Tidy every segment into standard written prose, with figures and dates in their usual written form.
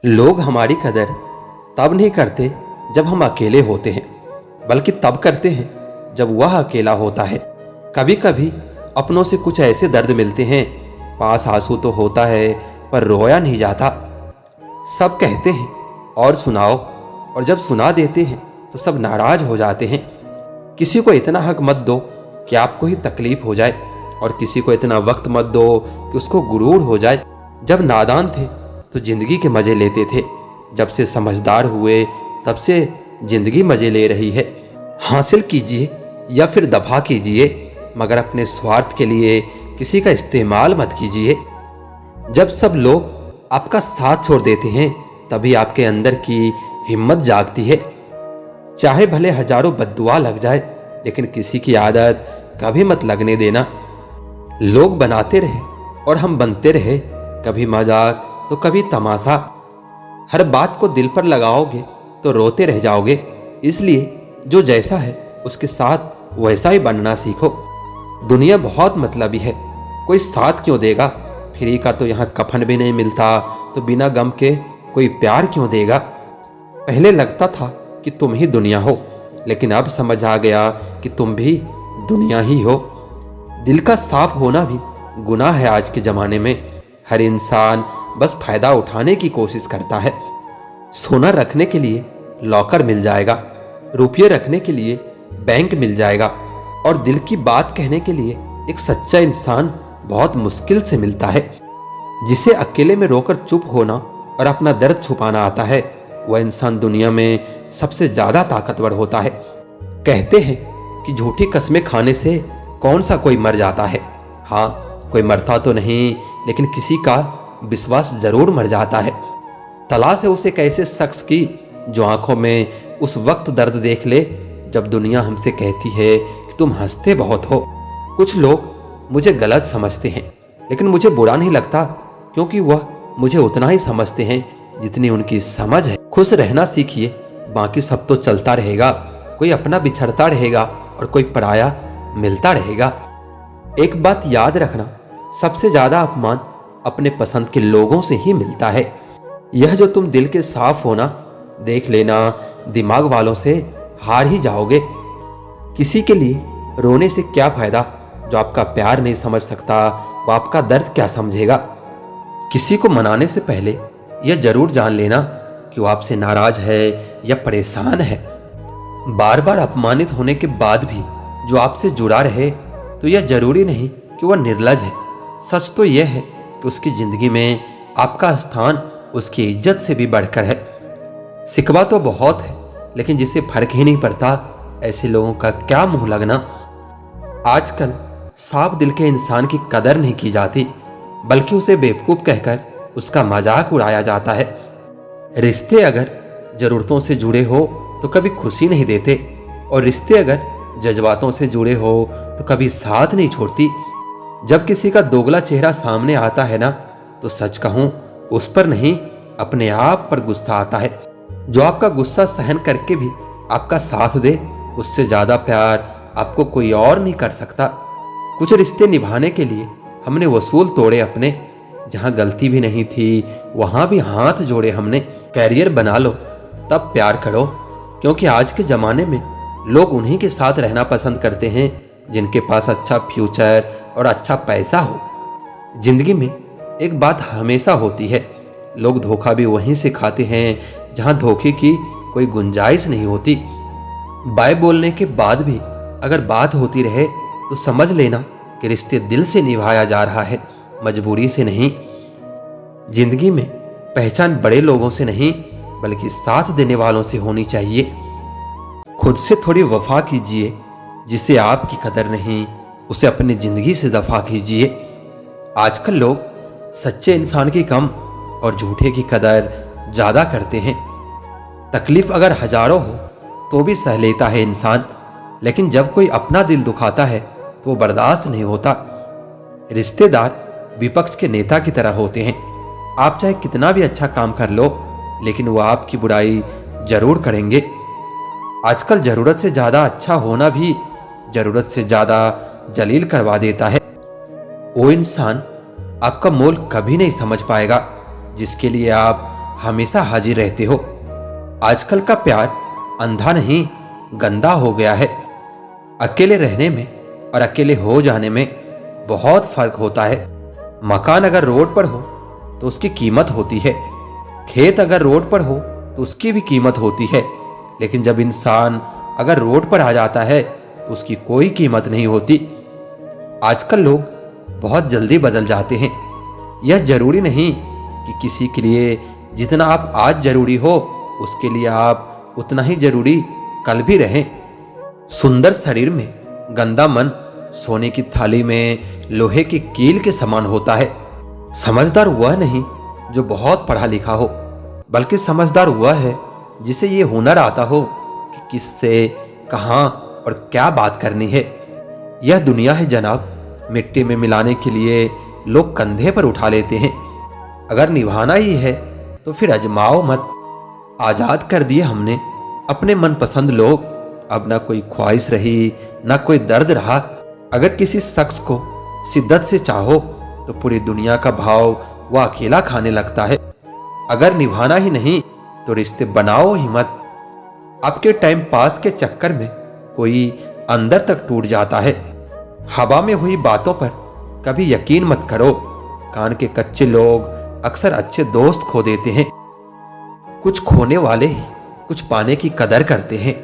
लोग हमारी कदर तब नहीं करते जब हम अकेले होते हैं, बल्कि तब करते हैं जब वह अकेला होता है। कभी कभी अपनों से कुछ ऐसे दर्द मिलते हैं, पास आंसू तो होता है पर रोया नहीं जाता। सब कहते हैं और सुनाओ, और जब सुना देते हैं तो सब नाराज हो जाते हैं। किसी को इतना हक मत दो कि आपको ही तकलीफ हो जाए, और किसी को इतना वक्त मत दो कि उसको गुरूर हो जाए। जब नादान थे तो जिंदगी के मजे लेते थे, जब से समझदार हुए तब से जिंदगी मजे ले रही है। हासिल कीजिए या फिर दफा कीजिए, मगर अपने स्वार्थ के लिए किसी का इस्तेमाल मत कीजिए। जब सब लोग आपका साथ छोड़ देते हैं तभी आपके अंदर की हिम्मत जागती है। चाहे भले हजारों बद्दुआ लग जाए, लेकिन किसी की आदत कभी मत लगने देना। लोग बनाते रहे और हम बनते रहे, कभी मजाक तो कभी तमाशा। हर बात को दिल पर लगाओगे तो रोते रह जाओगे। इसलिए जो जैसा है उसके साथ वैसा ही बनना सीखो। दुनिया बहुत मतलबी है, कोई साथ क्यों देगा? फ्री का तो यहाँ कफन भी नहीं मिलता, तो बिना गम के कोई प्यार क्यों देगा? पहले लगता था कि तुम ही दुनिया हो, लेकिन अब समझ आ गया कि तुम भी दुनिया ही हो। दिल का साफ होना भी गुनाह है आज के जमाने में। हर इंसान बस फायदा उठाने की कोशिश करता है। सोना रखने के लिए लॉकर मिल जाएगा, रुपये रखने के लिए बैंक मिल जाएगा, और दिल की बात कहने के लिए एक सच्चा इंसान बहुत मुश्किल से मिलता है। जिसे अकेले में रोकर चुप होना और अपना दर्द छुपाना आता है, वह इंसान दुनिया में सबसे ज्यादा ताकतवर होता है। कहते हैं कि झूठी कस्में खाने से कौन सा कोई मर जाता है। हाँ, कोई मरता तो नहीं, लेकिन किसी का विश्वास जरूर मर जाता है। तलाश है उस एक ऐसे शख्स की जो आंखों में उस वक्त दर्द देख ले जब दुनिया हमसे कहती है कि तुम हंसते बहुत हो। कुछ लोग मुझे गलत समझते हैं, लेकिन मुझे बुरा नहीं लगता, क्योंकि वह मुझे उतना ही समझते हैं जितनी उनकी समझ है। खुश रहना सीखिए, बाकी सब तो चलता रहेगा। कोई अपना बिछड़ता रहेगा और कोई पराया मिलता रहेगा। एक बात याद रखना, सबसे ज्यादा अपमान अपने पसंद के लोगों से ही मिलता है। यह जो तुम दिल के साफ होना, देख लेना दिमाग वालों से हार ही जाओगे। किसी के लिए रोने से क्या फायदा? जो आपका प्यार नहीं समझ सकता वो आपका दर्द क्या समझेगा? किसी को मनाने से पहले यह जरूर जान लेना कि वो आपसे नाराज है या परेशान है। बार बार अपमानित होने के बाद भी जो आपसे जुड़ा रहे, तो यह जरूरी नहीं कि वह निर्लज है। सच तो यह है कि उसकी जिंदगी में आपका स्थान उसकी इज्जत से भी बढ़कर है। सिकवा तो बहुत है, लेकिन जिसे फर्क ही नहीं पड़ता, ऐसे लोगों का क्या मुंह लगना। आजकल साफ दिल के इंसान की कदर नहीं की जाती, बल्कि उसे बेवकूफ कहकर उसका मजाक उड़ाया जाता है। रिश्ते अगर जरूरतों से जुड़े हो तो कभी खुशी नहीं देते, और रिश्ते अगर जज्बातों से जुड़े हो तो कभी साथ नहीं छोड़ती। जब किसी का दोगला चेहरा सामने आता है ना, तो सच कहूं उस पर नहीं, अपने आप पर गुस्सा आता है। जो आपका गुस्सा सहन करके भी आपका साथ दे, उससे ज्यादा प्यार आपको कोई और नहीं कर सकता। कुछ रिश्ते निभाने के लिए हमने वसूल तोड़े अपने, जहां गलती भी नहीं थी वहां भी हाथ जोड़े हमने। कैरियर बना लो तब प्यार करो, क्योंकि आज के जमाने में लोग उन्हीं के साथ रहना पसंद करते हैं जिनके पास अच्छा फ्यूचर और अच्छा पैसा हो। जिंदगी में एक बात हमेशा होती है, लोग धोखा भी वहीं से खाते हैं जहां धोखे की कोई गुंजाइश नहीं होती। बाय बोलने के बाद भी अगर बात होती रहे तो समझ लेना कि रिश्ते दिल से निभाया जा रहा है, मजबूरी से नहीं। जिंदगी में पहचान बड़े लोगों से नहीं, बल्कि साथ देने वालों से होनी चाहिए। खुद से थोड़ी वफा कीजिए, जिसे आपकी कदर नहीं उसे अपनी जिंदगी से दफा कीजिए। आजकल लोग सच्चे इंसान की कम और झूठे की कदर ज्यादा करते हैं। तकलीफ अगर हजारों हो तो भी सह लेता है इंसान, लेकिन जब कोई अपना दिल दुखाता है तो वो बर्दाश्त नहीं होता। रिश्तेदार विपक्ष के नेता की तरह होते हैं। आप चाहे कितना भी अच्छा काम कर लो, लेकिन वो आपकी बुराई जरूर करेंगे। आजकल जरूरत से ज्यादा अच्छा होना भी जरूरत से ज्यादा जलील करवा देता है। वो इंसान आपका मोल कभी नहीं समझ पाएगा जिसके लिए आप हमेशा हाजिर रहते हो। आजकल का प्यार अंधा नहीं गंदा हो गया है। अकेले रहने में और अकेले हो जाने में बहुत फर्क होता है। मकान अगर रोड पर हो तो उसकी कीमत होती है, खेत अगर रोड पर हो तो उसकी भी कीमत होती है, लेकिन जब इंसान अगर रोड पर आ जाता है तो उसकी कोई कीमत नहीं होती। आजकल लोग बहुत जल्दी बदल जाते हैं। यह जरूरी नहीं कि किसी के लिए जितना आप आज जरूरी हो उसके लिए आप उतना ही जरूरी कल भी रहें। सुंदर शरीर में गंदा मन सोने की थाली में लोहे की कील के समान होता है। समझदार वह नहीं जो बहुत पढ़ा लिखा हो, बल्कि समझदार वह है जिसे ये हुनर आता हो कि किससे कहां और क्या बात करनी है। यह दुनिया है जनाब, मिट्टी में मिलाने के लिए लोग कंधे पर उठा लेते हैं। अगर निभाना ही है तो फिर अजमाओ मत। आजाद कर दिए हमने अपने मनपसंद लोग, अब ना कोई ख्वाहिश रही ना कोई दर्द रहा। अगर किसी शख्स को शिद्दत से चाहो तो पूरी दुनिया का भाव वह अकेला खाने लगता है। अगर निभाना ही नहीं तो रिश्ते बनाओ ही मत। आपके टाइम पास के चक्कर में कोई अंदर तक टूट जाता है। हवा में हुई बातों पर कभी यकीन मत करो। कान के कच्चे लोग अक्सर अच्छे दोस्त खो देते हैं। कुछ खोने वाले ही कुछ पाने की कदर करते हैं।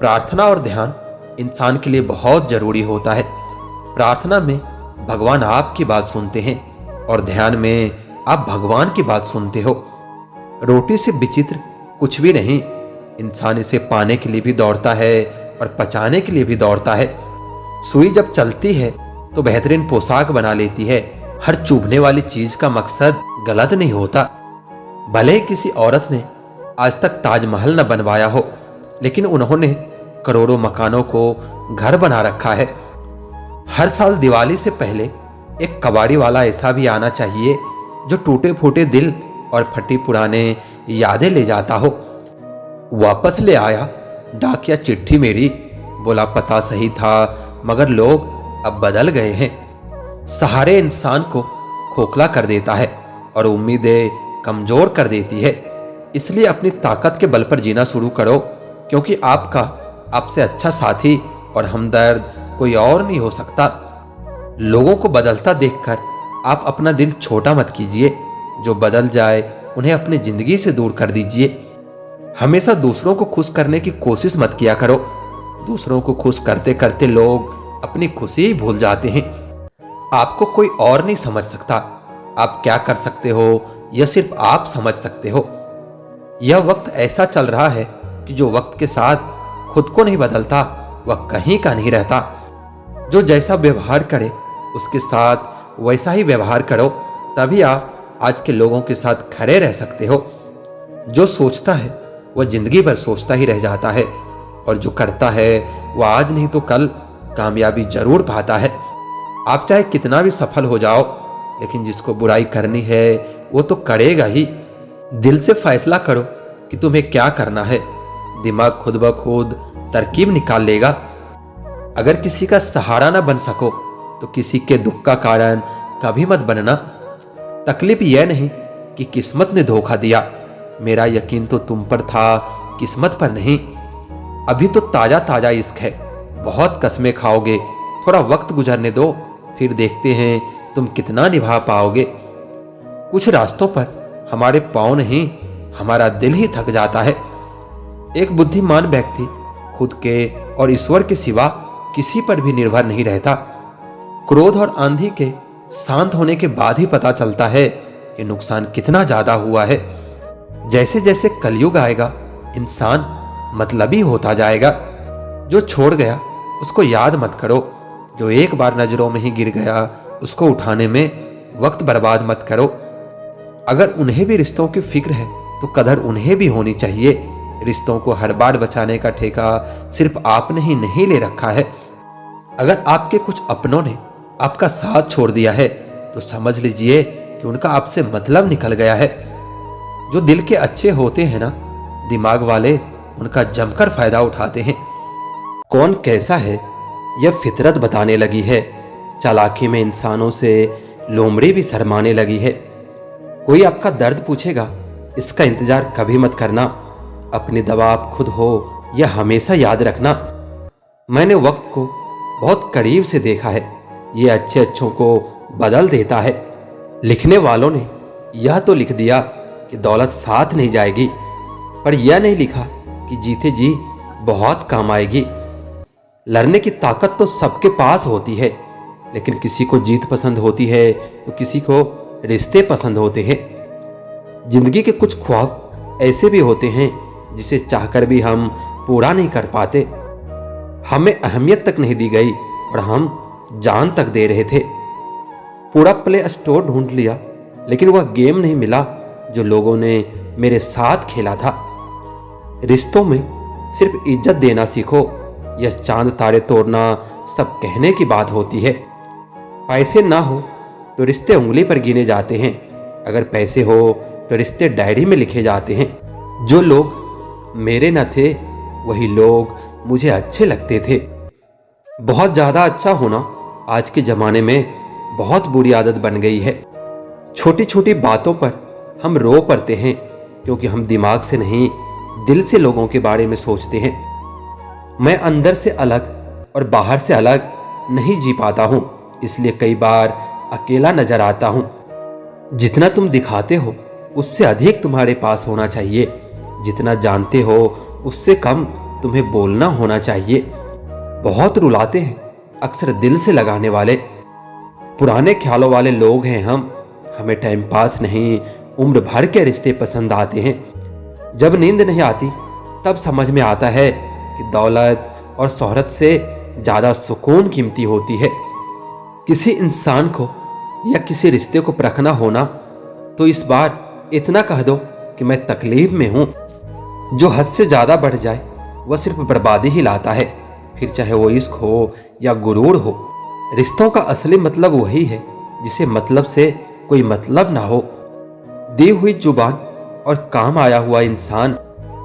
प्रार्थना और ध्यान इंसान के लिए बहुत जरूरी होता है। प्रार्थना में भगवान आपकी बात सुनते हैं और ध्यान में आप भगवान की बात सुनते हो। रोटी से विचित्र कुछ भी नहीं। इंसान इसे पाने के लिए भी दौड़ता है और पचाने के लिए भी दौड़ता है। सुई जब चलती है तो बेहतरीन पोशाक बना लेती है। हर चुभने वाली चीज का मकसद गलत नहीं होता। भले ही किसी औरत ने आज तक ताजमहल न बनवाया हो, लेकिन उन्होंने करोड़ों मकानों को घर बना रखा है। हर साल दिवाली से पहले एक कबाड़ी वाला ऐसा भी आना चाहिए जो टूटे फूटे दिल और फटी पुराने यादें ले जाता हो। वापस ले आया डाकिया चिट्ठी मेरी, बोला पता सही था मगर लोग अब बदल गए हैं। सहारे इंसान को खोखला कर देता है और उम्मीदें कमजोर कर देती है। इसलिए अपनी ताकत के बल पर जीना शुरू करो, क्योंकि आपसे अच्छा साथी और हमदर्द कोई और नहीं हो सकता। लोगों को बदलता देखकर आप अपना दिल छोटा मत कीजिए। जो बदल जाए उन्हें अपनी जिंदगी से दूर कर दीजिए। हमेशा दूसरों को खुश करने की कोशिश मत किया करो। दूसरों को खुश करते करते लोग अपनी खुशी ही भूल जाते हैं। आपको कोई और नहीं समझ सकता। आप क्या कर सकते हो यह सिर्फ आप समझ सकते हो। यह वक्त ऐसा चल रहा है कि जो वक्त के साथ खुद को नहीं बदलता वह कहीं का नहीं रहता। जो जैसा व्यवहार करे उसके साथ वैसा ही व्यवहार करो, तभी आप आज के लोगों के साथ खड़े रह सकते हो। जो सोचता है वह जिंदगी भर सोचता ही रह जाता है, और जो करता है वह आज नहीं तो कल कामयाबी जरूर पाता है। आप चाहे कितना भी सफल हो जाओ, लेकिन जिसको बुराई करनी है वो तो करेगा ही। दिल से फैसला करो कि तुम्हें क्या करना है। दिमाग खुद ब खुद तरकीब निकाल लेगा। अगर किसी का सहारा ना बन सको तो किसी के दुख का कारण कभी मत बनना। तकलीफ यह नहीं कि किस्मत ने धोखा दिया, मेरा यकीन तो तुम पर था, किस्मत पर नहीं। अभी तो ताजा ताजा इश्क है, बहुत कस्में खाओगे। थोड़ा वक्त गुजरने दो, फिर देखते हैं तुम कितना निभा पाओगे। कुछ रास्तों पर हमारे पांव नहीं, हमारा दिल ही थक जाता है। एक बुद्धिमान व्यक्ति खुद के और ईश्वर के सिवा किसी पर भी निर्भर नहीं रहता। क्रोध और आंधी के शांत होने के बाद ही पता चलता है कि नुकसान कितना ज्यादा हुआ है। जैसे जैसे कलयुग आएगा इंसान मतलबी होता जाएगा। जो छोड़ गया उसको याद मत करो, जो एक बार नजरों में ही गिर गया उसको उठाने में वक्त बर्बाद मत करो। अगर उन्हें भी रिश्तों की फिक्र है तो कदर उन्हें भी होनी चाहिए। रिश्तों को हर बार बचाने का ठेका सिर्फ आपने ही नहीं ले रखा है। अगर आपके कुछ अपनों ने आपका साथ छोड़ दिया है तो समझ लीजिए कि उनका आपसे मतलब निकल गया है। जो दिल के अच्छे होते हैं ना, दिमाग वाले उनका जमकर फायदा उठाते हैं। कौन कैसा है यह फितरत बताने लगी है। चालाकी में इंसानों से लोमड़ी भी शर्माने लगी है। कोई आपका दर्द पूछेगा इसका इंतजार कभी मत करना। अपनी दवा आप खुद हो, यह हमेशा याद रखना। मैंने वक्त को बहुत करीब से देखा है, ये अच्छे अच्छों को बदल देता है। लिखने वालों ने यह तो लिख दिया कि दौलत साथ नहीं जाएगी, पर यह नहीं लिखा कि जीते जी बहुत काम आएगी। लड़ने की ताकत तो सबके पास होती है, लेकिन किसी को जीत पसंद होती है तो किसी को रिश्ते पसंद होते हैं। जिंदगी के कुछ ख्वाब ऐसे भी होते हैं जिसे चाहकर भी हम पूरा नहीं कर पाते। हमें अहमियत तक नहीं दी गई और हम जान तक दे रहे थे। पूरा प्ले स्टोर ढूंढ लिया, लेकिन वह गेम नहीं मिला जो लोगों ने मेरे साथ खेला था। रिश्तों में सिर्फ इज्जत देना सीखो, यह चांद तारे तोड़ना सब कहने की बात होती है। पैसे ना हो तो रिश्ते उंगली पर गिने जाते हैं, अगर पैसे हो तो रिश्ते डायरी में लिखे जाते हैं। जो लोग मेरे न थे वही लोग मुझे अच्छे लगते थे। बहुत ज्यादा अच्छा होना आज के जमाने में बहुत बुरी आदत बन गई है। छोटी छोटी बातों पर हम रो पड़ते हैं क्योंकि हम दिमाग से नहीं, दिल से लोगों के बारे में सोचते हैं। मैं अंदर से अलग और बाहर से अलग नहीं जी पाता हूं, इसलिए कई बार अकेला नजर आता हूं। जितना तुम दिखाते हो उससे अधिक तुम्हारे पास होना चाहिए। जितना जानते हो उससे कम तुम्हें बोलना होना चाहिए। बहुत रुलाते हैं अक्सर दिल से लगाने वाले, पुराने ख्यालों वाले लोग हैं हम। हमें टाइम पास नहीं, उम्र भर के रिश्ते पसंद आते हैं। जब नींद नहीं आती तब समझ में आता है कि दौलत और शोहरत से ज्यादा सुकून कीमती होती है। किसी इंसान को या किसी रिश्ते को परखना होना तो इस बार इतना कह दो कि मैं तकलीफ में हूं। जो हद से ज्यादा बढ़ जाए वह सिर्फ बर्बादी ही लाता है, फिर चाहे वो इश्क हो या गुरूर हो। रिश्तों का असली मतलब वही है जिसे मतलब से कोई मतलब ना हो। दी हुई जुबान और काम आया हुआ इंसान,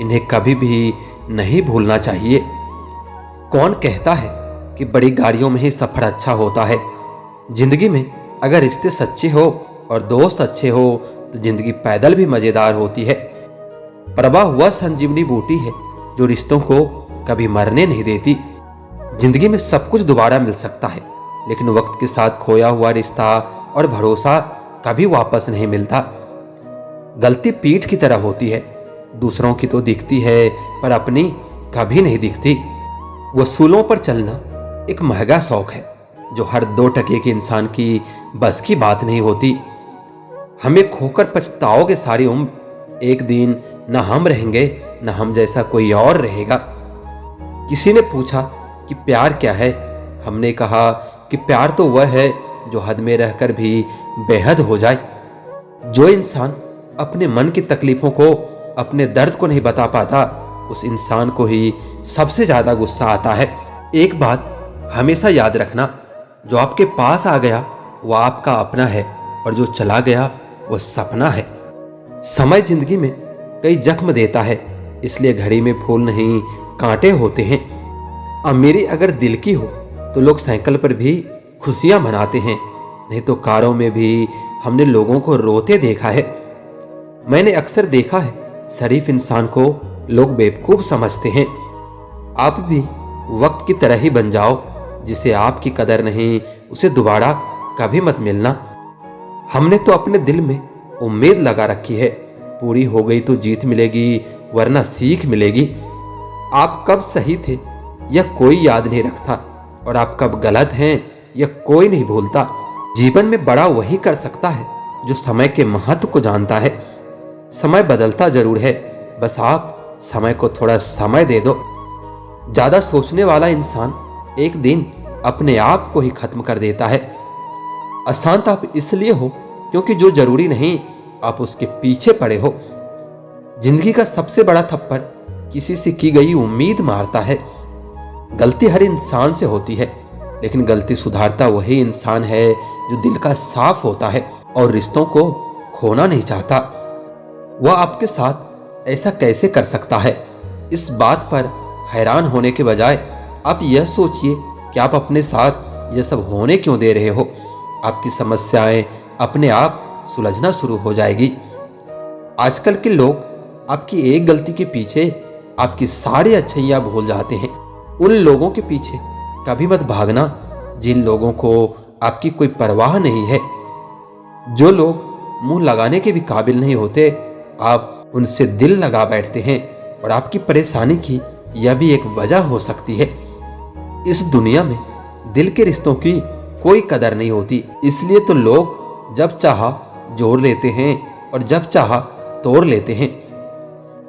इन्हें कभी भी नहीं भूलना चाहिए। कौन कहता है कि बड़ी गाड़ियों में ही सफर अच्छा होता है? जिंदगी में अगर रिश्ते सच्चे हो और दोस्त अच्छे हो तो जिंदगी पैदल भी मजेदार होती है। प्रभा वह संजीवनी बूटी है जो रिश्तों को कभी मरने नहीं देती। जिंदगी में सब कुछ दोबारा मिल सकता है, लेकिन वक्त के साथ खोया हुआ रिश्ता और भरोसा कभी वापस नहीं मिलता। गलती पीठ की तरह होती है, दूसरों की तो दिखती है पर अपनी कभी नहीं दिखती। वसूलों पर चलना एक महंगा शौक है जो हर 2 टके के इंसान की बस की बात नहीं होती। हमें खोकर पछताओगे सारी उम्र, एक दिन न हम रहेंगे न हम जैसा कोई और रहेगा। किसी ने पूछा कि प्यार क्या है? हमने कहा कि प्यार तो वह है जो हद में रहकर भी बेहद हो जाए। जो इंसान अपने मन की तकलीफों को, अपने दर्द को नहीं बता पाता, उस इंसान को ही सबसे ज्यादा गुस्सा आता है। एक बात हमेशा याद रखना, जो आपके पास आ गया वह आपका अपना है और जो चला गया वह सपना है। समय जिंदगी में कई जख्म देता है, इसलिए घड़ी में फूल नहीं कांटे होते हैं। अमीरी अगर दिल की हो तो लोग साइकिल पर भी खुशियां मनाते हैं, नहीं तो कारों में भी हमने लोगों को रोते देखा है। मैंने अक्सर देखा है शरीफ इंसान को लोग बेवकूफ समझते हैं। आप भी वक्त की तरह ही बन जाओ, जिसे आपकी कदर नहीं उसे दोबारा कभी मत मिलना। हमने तो अपने दिल में उम्मीद लगा रखी है, पूरी हो गई तो जीत मिलेगी वरना सीख मिलेगी। आप कब सही थे यह कोई याद नहीं रखता और आप कब गलत हैं यह कोई नहीं भूलता। जीवन में बड़ा वही कर सकता है जो समय के महत्व को जानता है। समय बदलता जरूर है, बस आप समय को थोड़ा समय दे दो। ज्यादा सोचने वाला इंसान एक दिन अपने आप को ही खत्म कर देता है। अशांत आप इसलिए हो क्योंकि जो जरूरी नहीं आप उसके पीछे पड़े हो। जिंदगी का सबसे बड़ा थप्पड़ किसी से की गई उम्मीद मारता है। गलती हर इंसान से होती है, लेकिन गलती सुधारता वही इंसान है जो दिल का साफ होता है और रिश्तों को खोना नहीं चाहता। वह आपके साथ ऐसा कैसे कर सकता है? इस बात पर हैरान होने के बजाय आप यह सोचिए कि आप अपने साथ यह सब होने क्यों दे रहे हो। आपकी समस्याएं अपने आप सुलझना शुरू हो जाएगी। आजकल के लोग आपकी एक गलती के पीछे आपकी सारी अच्छाइयां भूल जाते हैं। उन लोगों के पीछे कभी मत भागना जिन लोगों को आपकी कोई परवाह नहीं है। जो लोग मुंह लगाने के भी काबिल नहीं होते, आप उनसे दिल लगा बैठते हैं और आपकी परेशानी की यह भी एक वजह हो सकती है। इस दुनिया में दिल के रिश्तों की कोई कदर नहीं होती, इसलिए तो लोग जब चाहा जोड़ लेते हैं और जब चाहा तोड़ लेते हैं।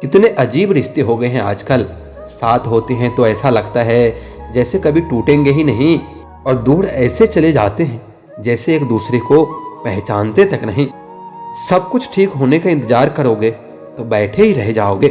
कितने अजीब रिश्ते हो गए हैं आजकल। साथ होते हैं तो ऐसा लगता है जैसे कभी टूटेंगे ही नहीं, और दूर ऐसे चले जाते हैं जैसे एक दूसरे को पहचानते तक नहीं। सब कुछ ठीक होने का इंतजार करोगे तो बैठे ही रह जाओगे।